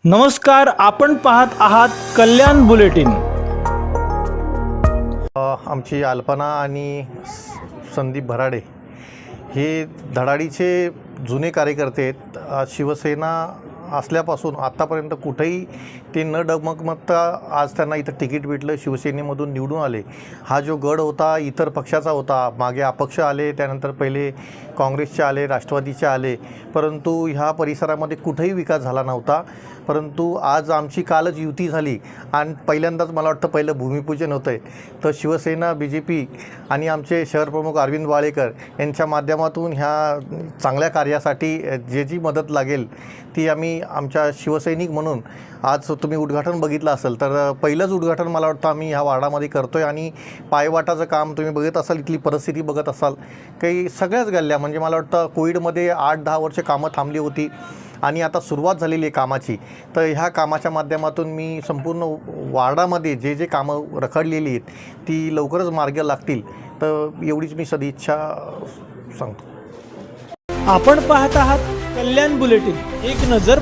नमस्कार, आपण पाहत आहात कल्याण बुलेटिन। आमची अल्पना आणि संदीप भराडे हे धडाडीचे जुने कार्यकर्ते आहेत। शिवसेना असल्यापासून आत्तापर्यंत कुठेही ते न डगमगता आज त्यांना इथं तिकीट भेटलं, शिवसेनेमधून निवडून आले। हा जो गड होता इतर पक्षाचा होता, मागे अपक्ष आले, त्यानंतर पहिले काँग्रेसचे आले, राष्ट्रवादीचे आले, परंतु ह्या परिसरामध्ये कुठेही विकास झाला नव्हता। परंतु आज आमची कालच युती झाली आणि पहिल्यांदाच मला वाटतं पहिलं भूमिपूजन होतं आहे। तर शिवसेना, BJP आणि आमचे शहरप्रमुख अरविंद वाळेकर यांच्या माध्यमातून ह्या चांगल्या कार्यासाठी जी मदत लागेल ती आम्ही आमच्या शिवसैनिक म्हणून आज तुम्ही उद्घाटन बघितलं असेल तर पहिलंच उद्घाटन मला वाटतं आम्ही ह्या वार्डामध्ये करतो आहे। आणि पायवाटाचं काम तुम्ही बघत असाल, इथली परिस्थिती बघत असाल, काही सगळ्याच गल्ल्या म्हणजे मला वाटतं कोविडमध्ये 8-10 वर्ष कामं थांबली होती आणि आता सुरुवात झालेली आहे कामाची। तर ह्या कामाच्या माध्यमातून मी संपूर्ण वार्डामध्ये जे कामं रखडलेली आहेत ती लवकरच मार्गी लागतील, तर एवढीच मी सदिच्छा सांगतो। आपण पाहत आहात कल्याण बुलेटिन, एक नजर